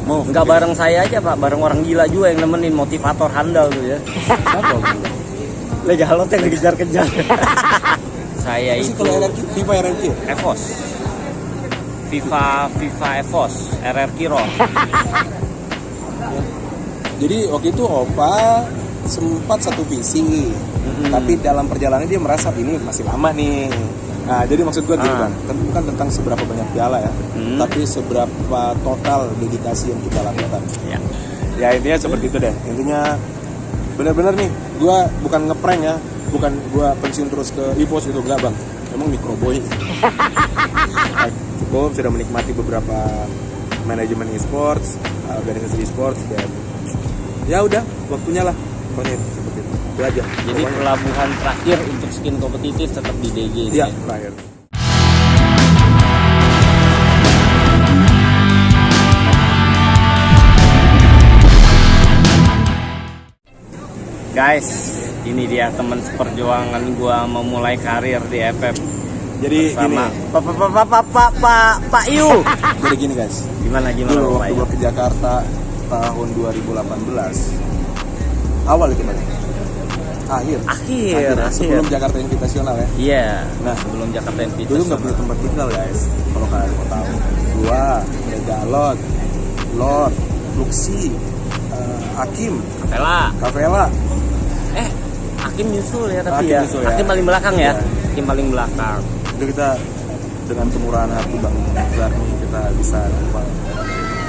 Mau Nggak bareng saya aja Pak, bareng orang gila juga yang nemenin, motivator handal tuh ya. Siapa? Legalot yang dikejar-kejar. Saya Sih itu kalau RRQ, FIFA RRQ. EVOS. FIFA EVOS, RRQ Roll. Jadi waktu itu Opa sempat satu visi, tapi dalam perjalanan dia merasa ini masih lama nih. Nah, jadi maksud gue gitu kan, bukan tentang seberapa banyak piala ya, tapi seberapa total dedikasi yang kita lakukan. Ya. Ya intinya seperti itu deh. Intinya benar-benar nih, gue bukan ngeprank ya, bukan gue pensiun terus ke EVOS itu, enggak bang. Emang mikroboy. Cukup sudah menikmati beberapa manajemen e-sports, organisasi e-sports, dan ya udah waktunya lah. Pokoknya seperti itu aja. Jadi pelabuhan terakhir untuk skin kompetitif tetap di DG. Iya, terakhir. Guys, ini dia teman seperjuangan gua memulai karir di FF. Jadi sama gini, Pak Yu. jadi gini guys. Gimana Dulu Pak waktu Yu? gua ke Jakarta tahun 2018. Awal itu Bang. Akhir. Sebelum Jakarta Invitasional ya. Iya. Nah, sebelum Jakarta dulu Invitasional. nggak punya tempat tinggal guys. Kalau kalian mau tahu, gua, Megalot, Lord, Luxi, Hakim, Kavela. Hakim nyusul ya tapi Hakim ya. nyusul ya. Hakim paling belakang ya. Iya. Hakim paling belakang. Itu kita dengan kemurahan hati Bang Zarni kita bisa lupa.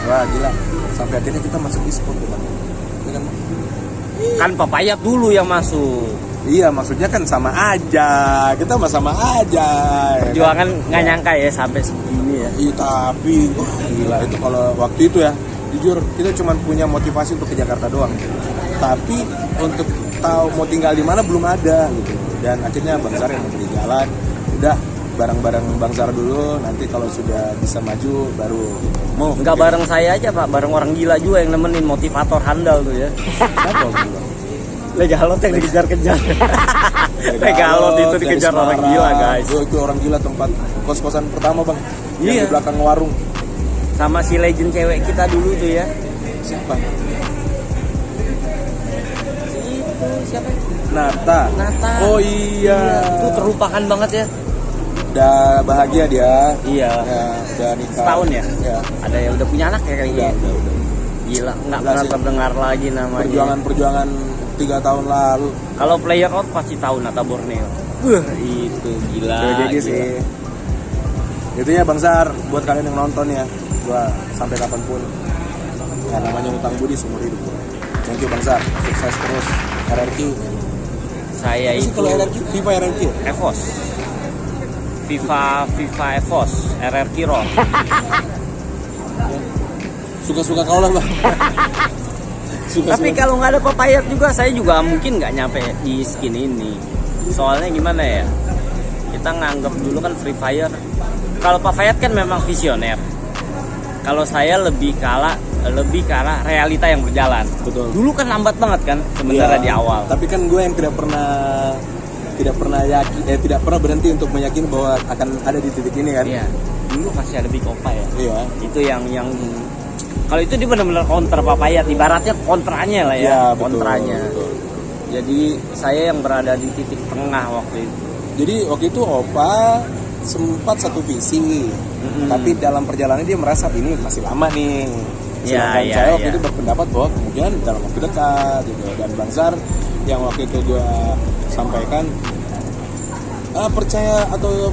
Wah gila. Sampai akhirnya kita masuk e-sport ya Bang. Ya kan? Kan Papayat dulu yang masuk. Iya, maksudnya kan sama aja. Kita mah sama aja. Perjuangan ya kan? nggak nyangka ya sampai segini ya. Iya, tapi wah, gila itu kalau waktu itu ya, jujur kita cuma punya motivasi untuk ke Jakarta doang. Tapi untuk tahu mau tinggal di mana belum ada gitu. Dan akhirnya Bang Zar yang memberi jalan. Udah bareng-bareng Bang Zar dulu. Nanti kalau sudah bisa maju baru mau. Nggak bareng saya aja Pak, bareng orang gila juga yang nemenin, motivator handal tuh ya. Siapa bilang? Legalot yang dikejar-kejar. Legalot itu dikejar orang gila guys. Itu orang gila tempat kos-kosan pertama Bang. Yang Iya. di belakang warung. Sama si legend cewek kita dulu tuh ya. Siapa? Si itu siapa? Nata. Oh iya. Itu terlupakan banget ya. Udah bahagia dia. Iya. Ya, udah nikah. Setahun ya? Ya. Ada yang udah punya anak ya kayaknya. Udah. Gila, nggak Udah pernah sih. terdengar lagi namanya. Perjuangan 3 tahun lalu. Kalau player out pasti tahu Nata Borneo. Itu gila. GG sih. Itunya Bang Zar, buat kalian yang nonton ya, gua sampai kapanpun ya namanya utang budi seumur hidup gua. Thank you Bang Zar, sukses terus RRQ. Saya Sih itu kalau RRQ, FIFA RRQ. EVOS. FIFA EVOS, RRQ Roll. Suka-suka kau lah Bang. Tapi kalau nggak ada Papayat juga, saya juga mungkin nggak nyampe di skin ini. Soalnya gimana ya? Kita nganggap dulu kan Free Fire. Kalau Papayat kan memang visioner. Kalau saya lebih ke arah realita yang berjalan. Betul. Dulu kan lambat banget kan sebenarnya di awal. Tapi kan gue yang tidak pernah yakin, tidak pernah berhenti untuk meyakini bahwa akan ada di titik ini kan. Iya. Dulu masih ada Big Opa ya. Iya. Itu yang kalau itu dia benar-benar counter Papayat, ibaratnya kontranya lah ya, Iya, betul, kontranya. betul. Jadi saya yang berada di titik tengah waktu itu. Jadi waktu itu Opa sempat satu visi, tapi dalam perjalanan dia merasa ini masih lama nih. Sedangkan saya waktu itu berpendapat bahwa kemudian dalam waktu dekat gitu. Dan Bang Zar yang waktu itu gue sampaikan percaya atau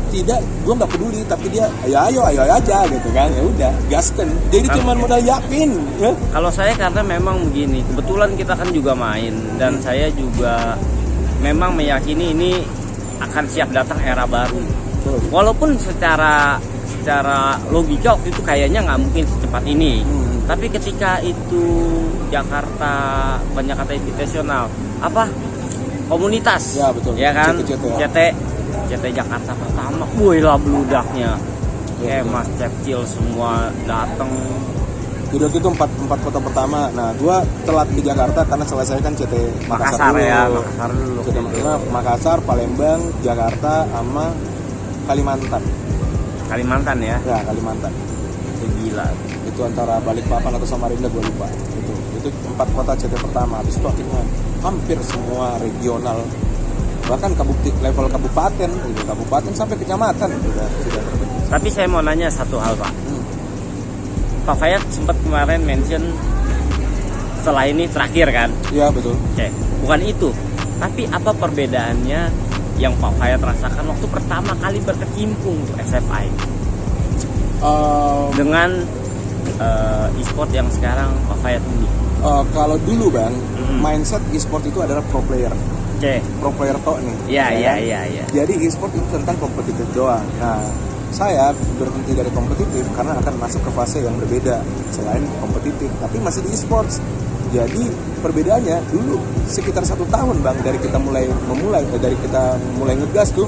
tidak, gue nggak peduli, tapi dia ayo aja gitu kan, ya udah gasken. Jadi cuma modal yakin. Kalau saya karena memang begini, kebetulan kita kan juga main dan saya juga memang meyakini ini akan siap datang era baru. Walaupun secara logika waktu itu kayaknya nggak mungkin secepat ini. Tapi ketika itu Jakarta Invitasional, komunitas, Ya, betul. ya kan, CT. CT Jakarta pertama, wih lah beludaknya, Mas Cepcil semua datang. Jadi waktu itu empat kota pertama. Nah, gua telat ke Jakarta karena selesaikan CT Makassar dulu. Ya, Makassar dulu. CT Makassar, Palembang, Jakarta, sama Kalimantan. Kalimantan ya. Ya, Kalimantan. Itu gila. itu antara Balikpapan atau Samarinda gue lupa. Itu 4 kota CT pertama. Habis itu akhirnya hampir semua regional, bahkan level kabupaten gitu, kabupaten sampai kecamatan sudah terbentuk. Tapi saya mau nanya satu hal, Pak. Pak Fayat sempat kemarin mention setelah ini terakhir kan? Iya betul. Oke, bukan itu. Tapi apa perbedaannya yang Pak Fayat rasakan waktu pertama kali berkecimpung untuk SFI dengan e-sport yang sekarang Pak Fayat ini? Kalau dulu Bang, mindset e-sport itu adalah pro player. Oke. Pro player tok nih. Iya. Jadi e-sport itu tentang kompetitif doang. Nah, saya berhenti dari kompetitif karena akan masuk ke fase yang berbeda selain kompetitif, tapi masih di e-sports. Jadi perbedaannya dulu sekitar 1 tahun Bang dari kita mulai ngegas tuh,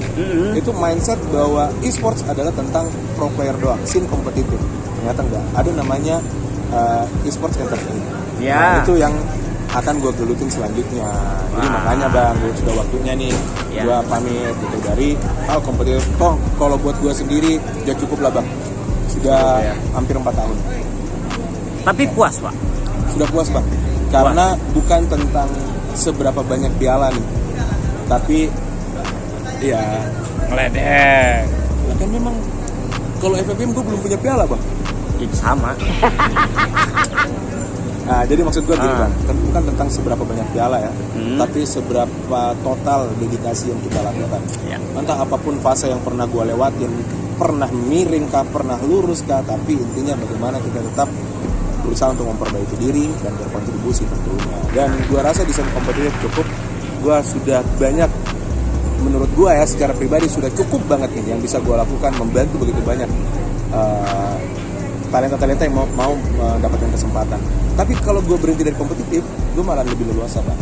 itu mindset bahwa e-sports adalah tentang pro player doang, scene kompetitif. Ternyata enggak, ada namanya e-sports entertainment. Ya. Nah, itu yang akan gue gelutin selanjutnya. Jadi makanya Bang, gue sudah waktunya nih, gue pamit gitu dari hal kompetitif. Toh kalau buat gue sendiri udah cukup lah Bang, sudah hampir 4 tahun. Tapi puas Pak? Sudah puas Bang, karena bukan tentang seberapa banyak piala nih, tapi ya Ngeledek. kan memang kalau FFM gue belum punya piala Bang. Itu sama. Nah, jadi maksud gue gini Bang, bukan tentang seberapa banyak piala ya, tapi seberapa total dedikasi yang kita lakukan. Entah apapun fase yang pernah gue lewatin, pernah miring kah, pernah lurus kah, tapi intinya bagaimana kita tetap berusaha untuk memperbaiki diri dan berkontribusi tentunya. Dan gue rasa di scene kompetitif cukup, gue sudah banyak, menurut gue ya secara pribadi sudah cukup banget nih yang bisa gue lakukan, membantu begitu banyak talenta-talenta yang mau mendapatkan kesempatan. Tapi kalau gue berhenti dari kompetitif, gue malah lebih leluasa Bang.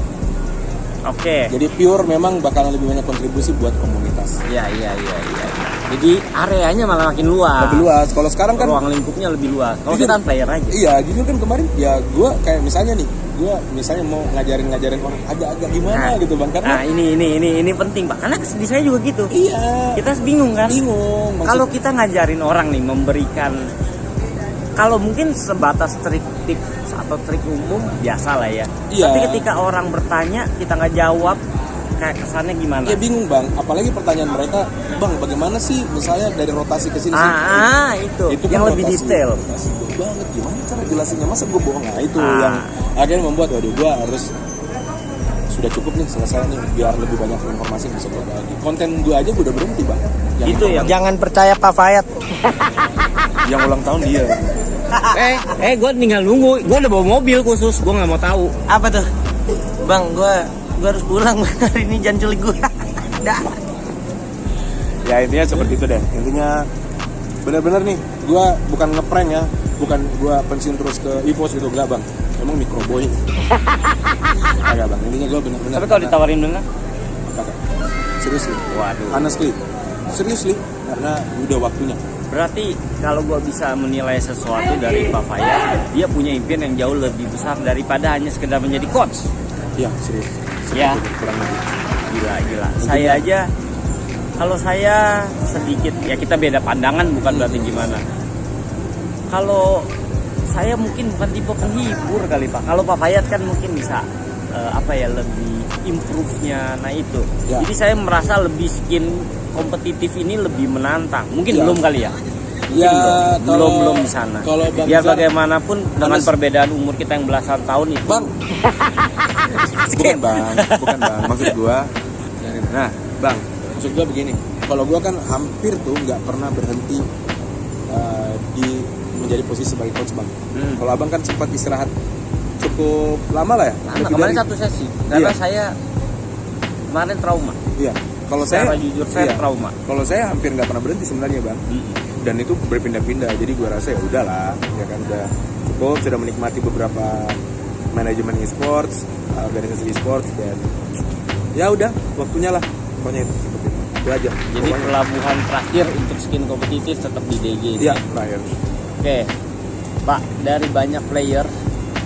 Oke. Jadi pure memang bakalan lebih banyak kontribusi buat komunitas. Iya. Jadi areanya malah makin luas. Lebih luas. Kalau sekarang kan ruang lingkupnya lebih luas. Kalau kita kan player aja. Iya, jujur kan kemarin ya gue kayak misalnya nih, gue misalnya mau ngajarin orang agak gimana gitu Bang, karena ini penting Pak, karena di saya juga gitu. Iya. Kita bingung kan? Bingung. Kalau kita ngajarin orang nih, memberikan, kalau mungkin sebatas trik tips atau trik umum biasa lah ya. Iya. Tapi ketika orang bertanya kita nggak jawab, kayak kesannya gimana? Ya bingung Bang, apalagi pertanyaan mereka, Bang bagaimana sih misalnya dari rotasi ke sini? Itu yang kan lebih rotasi, detail. Rotasi banget, gimana cara jelasinnya? Masa gue bohong? Nah itu yang akhirnya membuat waduh gue harus sudah cukup nih, selesai nih, biar lebih banyak informasi yang bisa gue bagi. Konten gue aja gue udah berhenti Bang. Itu yang jangan percaya Pak Fayat. Yang ulang tahun dia. Gue tinggal nunggu. Gue udah bawa mobil khusus. Gue nggak mau tahu. Apa tuh? Bang, gue harus pulang hari ini, jangan culik gue. Dah. Ya intinya seperti itu deh. Intinya benar-benar nih, gue bukan ngeprank ya, bukan gue pensiun terus ke EVOS gitu, enggak Bang. Emang microboy. Agak Bang. Intinya gue benar-benar. Tapi kalau ditawarin bener? Kagak. Serius nih. Waduh. Honestly. Serius nih, karena udah waktunya. Berarti kalau gue bisa menilai sesuatu dari Pak Fayat, dia punya impian yang jauh lebih besar daripada hanya sekedar menjadi coach. Iya, serius. Ya. Kurang lebih. Gila. Saya aja, kalau saya sedikit, ya kita beda pandangan, bukan berarti gimana. Kalau saya mungkin bukan tipe penghibur kali Pak. Kalau Pak Fayat kan mungkin bisa lebih improve-nya, nah itu. Ya. Jadi saya merasa lebih skin kompetitif ini lebih menantang. Mungkin Ya. belum kali ya. Ya, belum di sana. Kalau Bang Biar Zar, bagaimanapun dengan perbedaan umur kita yang belasan tahun itu. Bang. bukan Bang. Maksud gua. Nah, Bang, maksud gua begini. Kalau gua kan hampir tuh nggak pernah berhenti di menjadi posisi sebagai coach Bang. Kalau Abang kan sempat istirahat cukup lama lah ya. Lama, kemarin satu sesi. Karena saya kemarin trauma. Iya. Kalau Secara saya jujur saya trauma. Kalau saya hampir nggak pernah berhenti sebenarnya Bang. Dan itu berpindah-pindah. Jadi gue rasa ya udahlah, ya kan udah cukup, sudah menikmati beberapa manajemen e-sports, organisasi e-sports, dan ya udah waktunya lah. Pokoknya itu aja. Jadi pokoknya. pelabuhan terakhir untuk skin kompetitif tetap di DG. Iya, terakhir. Oke. Pak, dari banyak player,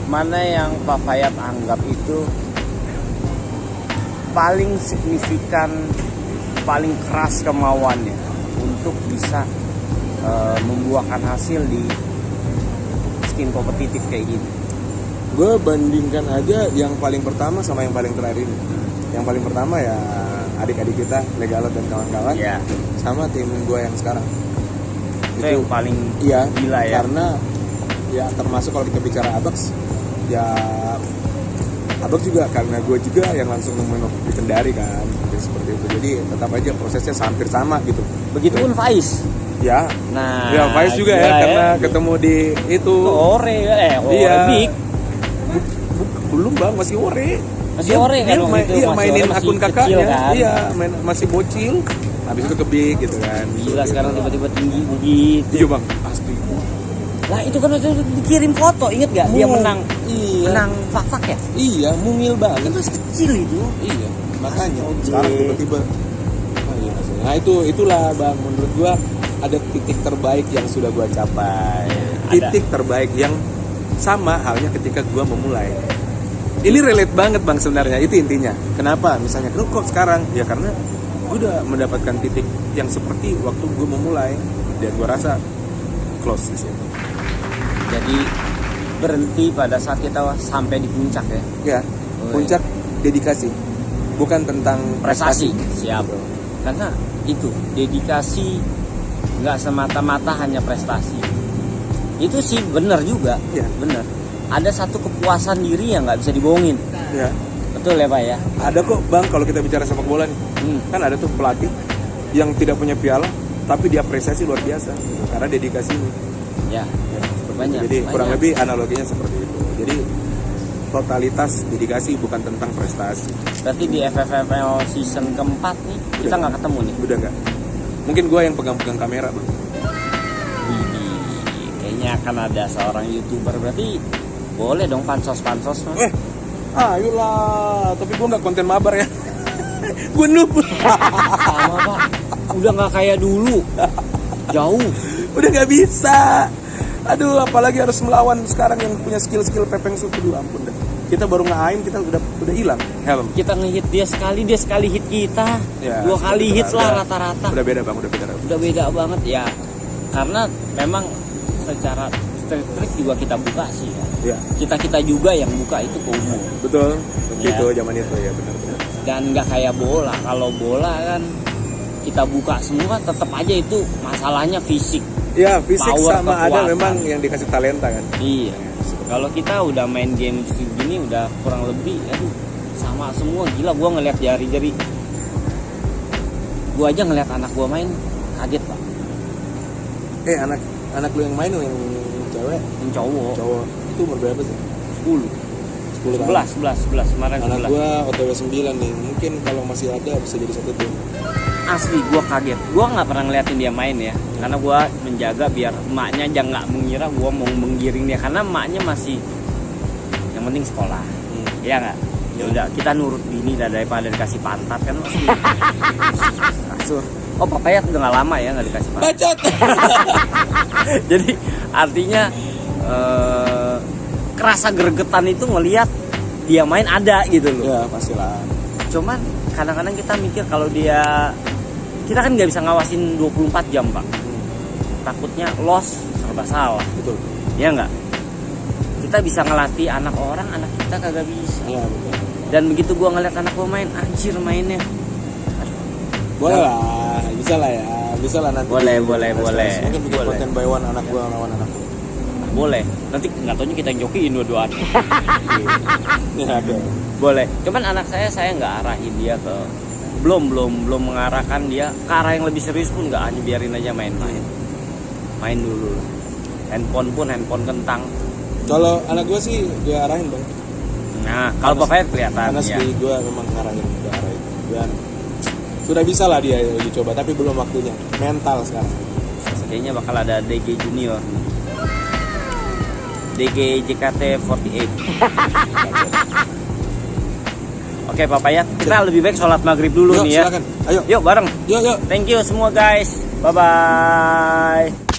mana yang Pak Fayat anggap itu paling signifikan, paling keras kemauannya untuk bisa membuahkan hasil di bikin kompetitif kayak gini? Gue bandingkan aja yang paling pertama sama yang paling terakhir ini. Yang paling pertama ya adik-adik kita, Legalot dan kawan-kawan, Ya, sama tim gue yang sekarang. itu yang paling Iya, gila ya. karena ya termasuk kalau kita bicara Abax, ya Abax juga karena gue juga yang langsung nemuin di Kendari kan, jadi seperti itu. Jadi tetap aja prosesnya hampir sama gitu. Begitupun Faiz. Ya, Nah, ya Faiz juga ya, gila karena ketemu di itu. Ore, Ore Iya. Big. Belum bang, masih ore. Masih ore kan waktu itu, iya, masih mainin ore, masih akun kecil kakaknya, kan? iya, masih bocil. Habis itu ke Big gitu kan. Gila, sekarang tiba-tiba tinggi begitu. Iya bang, pasti. Lah itu kan waktu itu dikirim foto, inget gak? Dia menang, Iya. menang fak-fak ya? Iya, mungil Kan banget. masih kecil itu. Iya, makanya Astaga. sekarang tiba-tiba. Oh, iya, maksudnya. Nah itulah bang, menurut gua ada titik terbaik yang sudah gua capai. Titik terbaik yang sama halnya ketika gua memulai. Ini relate banget bang sebenarnya, itu intinya. Kenapa? Misalnya lu kok sekarang? Ya karena gua udah mendapatkan titik yang seperti waktu gua memulai, dan gua rasa close di situ. Jadi berhenti pada saat kita sampai di puncak ya. Ya, Oh, puncak dedikasi, bukan tentang Prestasi, siap. Gitu. Karena itu dedikasi nggak semata-mata hanya prestasi. Itu sih benar juga, Ya. benar. Ada satu kepuasan diri yang nggak bisa dibohongin. Ya. Betul ya Pak ya? Ada kok bang kalau kita bicara sepak bola nih, kan ada tuh pelatih yang tidak punya piala tapi diapresiasi luar biasa karena dedikasinya. Ya, banyak. Jadi kurang banyak. lebih analoginya seperti itu. Jadi totalitas dedikasi bukan tentang prestasi. Berarti di FFFL season keempat nih kita nggak ketemu nih. Udah nggak? Mungkin gue yang pegang-pegang kamera bang. Widih, kayaknya akan ada seorang YouTuber, berarti boleh dong pansos-pansos Mas. Ayolah, tapi gue nggak konten mabar ya. Gue noob. Sama Pak, udah nggak kayak dulu, jauh. Udah nggak bisa. Aduh, apalagi harus melawan sekarang yang punya skill-skill pepeng shoot. Aduh, ampun dah. Kita baru nge-aim, kita udah hilang helm. Kita ngehit dia sekali hit kita, Ya, 2 kali hit udah- lah rata-rata. Udah beda bang, udah beda. Udah beda banget ya, karena memang secara trik juga kita buka sih ya. Ya, Kita juga yang buka itu ke umum. betul. Ya. Itu zaman itu ya benar-benar. Dan nggak kayak bola. Kalau bola kan kita buka semua, tetap aja itu masalahnya fisik. Ya, fisik Power, sama ada kekuatan. memang yang dikasih talenta kan. Iya. Kalau kita udah main game segini udah kurang lebih, aduh, sama semua. Gila, gua ngeliat jari-jari. Gua aja ngeliat anak gua main kaget Pak. Anak lu yang main yang cewek, Yang cowok itu umur berapa sih? 10, 10 tahun. 11 kemarin. Anak 11. gua OTW 9 nih. Mungkin kalau masih ada bisa jadi satu tim. Asli gua kaget. Gua nggak pernah ngeliatin dia main ya, karena gua menjaga biar emaknya jangan nggak mengira gua mau menggiring dia, karena emaknya masih yang penting sekolah. Iya nggak? Ya udah, kita nurut bini daripada dikasih pantat kan. Kasur. Oh, papaya udah nggak lama ya nggak dikasih pantat. Bacot. Jadi artinya kerasa gregetan itu ngelihat dia main ada gitu loh. Ya, pastilah. Cuman kadang-kadang kita mikir kalau kita kan nggak bisa ngawasin 24 jam Pak. Takutnya loss serba salah. Betul. Ya nggak? Kita bisa ngelatih anak orang, anak kita kagak bisa. Iya, betul. Dan begitu gua ngeliat anak gua main, anjir mainnya. Boleh lah, bisa lah ya. Bisa lah nanti. Boleh. Mungkin bikin Boleh. konten by one anak gua lawan anak gua. Boleh. Nanti nggak taunya kita yang jokiin dua-duaan. Ya, ada. Boleh. Cuman anak saya nggak arahin dia ke belum mengarahkan dia ke arah yang lebih serius pun nggak, hanya biarin aja main dulu lah. Handphone kentang. Kalau anak gua sih dia arahin bang. Nah, kalau bapaknya kelihatan Karena ya. sih gua memang ngarahin, dan sudah bisa lah dia uji coba, tapi belum waktunya. Mental sekarang. Kayaknya bakal ada DG Junior. DG JKT48. Oke Papaya, kita lebih baik sholat maghrib dulu Yuk, nih ya. silakan. Ayo. Yuk bareng. Yuk. Thank you semua guys. Bye bye.